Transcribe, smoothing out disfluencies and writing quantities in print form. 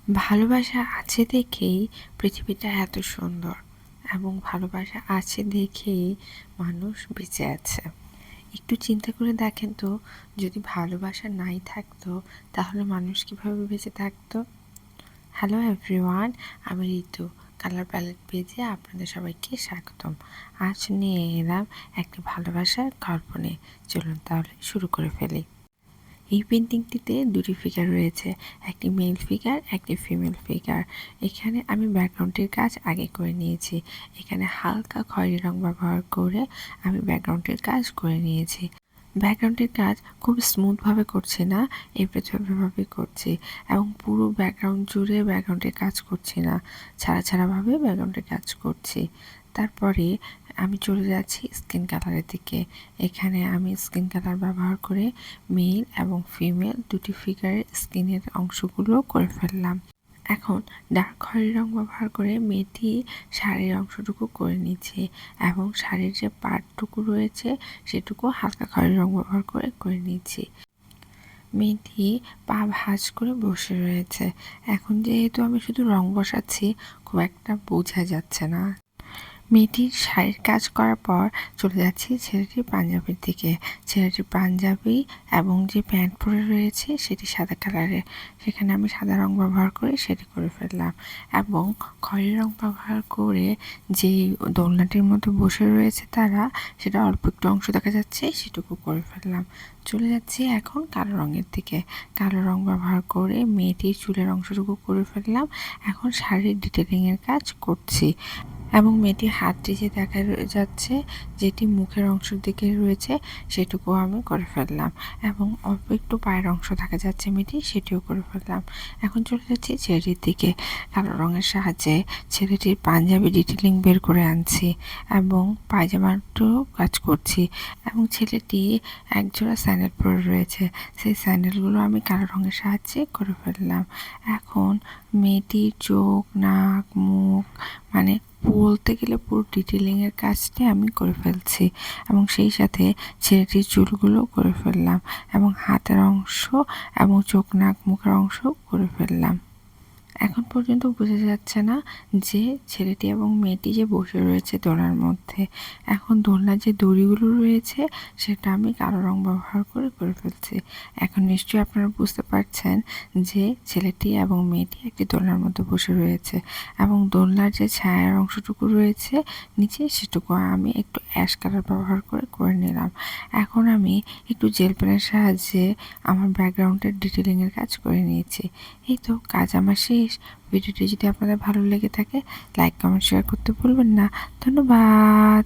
ভালোবাসা আছে দেখেই পৃথিবীটা এত সুন্দর এবং ভালোবাসা আছে দেখেই মানুষ বেঁচে আছে। একটু চিন্তা করে দেখেন তো, যদি ভালোবাসা নাই থাকতো তাহলে মানুষ কিভাবে বেঁচে থাকতো। হ্যালো এভরিওয়ান, আমি ঋতু। কালার প্যালেট পেজে আপনাদের সবাইকে স্বাগতম। আজ নিয়ে এলাম একটি ভালোবাসার গল্প নিয়ে। চলুন তাহলে শুরু করে ফেলি। এই পেন্টিংটিতে দুটি ফিগার রয়েছে, একটি মেল ফিগার, একটি ফিমেল ফিগার। এখানে আমি ব্যাকগ্রাউন্ডের কাজ আগে করে নিয়েছি। এখানে হালকা খয়েরি রং ব্যবহার করে আমি ব্যাকগ্রাউন্ডের কাজ করে নিয়েছি। ব্যাকগ্রাউন্ডের কাজ খুব স্মুথভাবে করছি না, এভাবে করছি এবং পুরো ব্যাকগ্রাউন্ড জুড়ে ব্যাকগ্রাউন্ডের কাজ করছি না, ছাড়াভাবে ব্যাকগ্রাউন্ডের কাজ করছি। তারপরে আমি চলে যাচ্ছি স্কিন কালারের দিকে। এখানে আমি স্কিন কালার ব্যবহার করে মেল এবং ফিমেল দুটি ফিগারের স্কিনের অংশগুলো করে ফেললাম। এখন ডার্ক খয়েরি রং ব্যবহার করে মেয়েটি শাড়ির অংশটুকু করে নিচ্ছে এবং শাড়ির যে পাড়টুকু রয়েছে সেটুকু হালকা খয়েরি রং ব্যবহার করে নিচ্ছি। মেয়েটি পা ভাঁজ করে বসে রয়েছে। এখন যেহেতু আমি শুধু রং বসাচ্ছি, খুব একটা বোঝা যাচ্ছে না। মেয়েটির শাড়ির কাজ করার পর চলে যাচ্ছি ছেলেটির পাঞ্জাবির দিকে। ছেলেটির পাঞ্জাবি এবং যে প্যান্ট পরে রয়েছে সেটি সাদা কালারের। সেখানে আমি সাদা রং ব্যবহার করে সেটি করে ফেললাম এবং খয়েরি রং ব্যবহার করে যে দোলনাটির মধ্যে বসে রয়েছে তারা, সেটা অল্প একটু অংশ দেখা যাচ্ছে, সেটুকু করে ফেললাম। চলে যাচ্ছি এখন কালো রঙের দিকে। কালো রং ব্যবহার করে মেয়েটির চুলের অংশটুকু করে ফেললাম। এখন শাড়ির ডিটেলিংয়ের কাজ করছি এবং মেয়েটির হাতটি যে দেখা যাচ্ছে, যেটি মুখের অংশের দিকে রয়েছে, সেটুকু আমি করে ফেললাম এবং অল্প একটু পায়ের অংশ দেখা যাচ্ছে মেয়েটি, সেটিও করে ফেললাম। এখন চলে যাচ্ছি ছেলেটির দিকে। কালো রঙের সাহায্যে ছেলেটির পাঞ্জাবি ডিটেলিং বের করে আনছি এবং পায়জামাটিও কাজ করছি এবং ছেলেটি একজোড়া স্যান্ডেল পরে রয়েছে, সেই স্যান্ডেলগুলো আমি কালো রঙের সাহায্যে করে ফেললাম। এখন মেয়েটির চোখ, নাক, মুখ, মানে বলতে গেলে পুরো ডিটেলিংয়ের কাজটি আমি করে ফেলছি এবং সেই সাথে ছেলেটির চুলগুলো করে ফেললাম এবং হাতের অংশ এবং চোখ, নাক, মুখের অংশ করে ফেললাম। এখন পর্যন্ত বোঝা যাচ্ছে না যে ছেলেটি এবং মেয়েটি যে বসে রয়েছে দোলনার মধ্যে। এখন দোলনার যে দড়িগুলো রয়েছে সেটা আমি কালো রং ব্যবহার করে ফেলছি। এখন নিশ্চয়ই আপনারা বুঝতে পারছেন যে ছেলেটি এবং মেয়েটি একটি দোলনার মধ্যে বসে রয়েছে এবং দোলনার যে ছায়ার অংশটুকু রয়েছে নিচে, সেটুকু আমি একটু অ্যাশ কালার ব্যবহার করে নিলাম। এখন আমি একটু জেল পেনের সাহায্যে আমার ব্যাকগ্রাউন্ডের ডিটেলিংয়ের কাজ করে নিয়েছি। এই তো কাজ আমার শেষ। ভিডিওটি যদি আপনাদের ভালো লেগে থাকে, লাইক, কমেন্ট, শেয়ার করতে ভুলবেন না। ধন্যবাদ।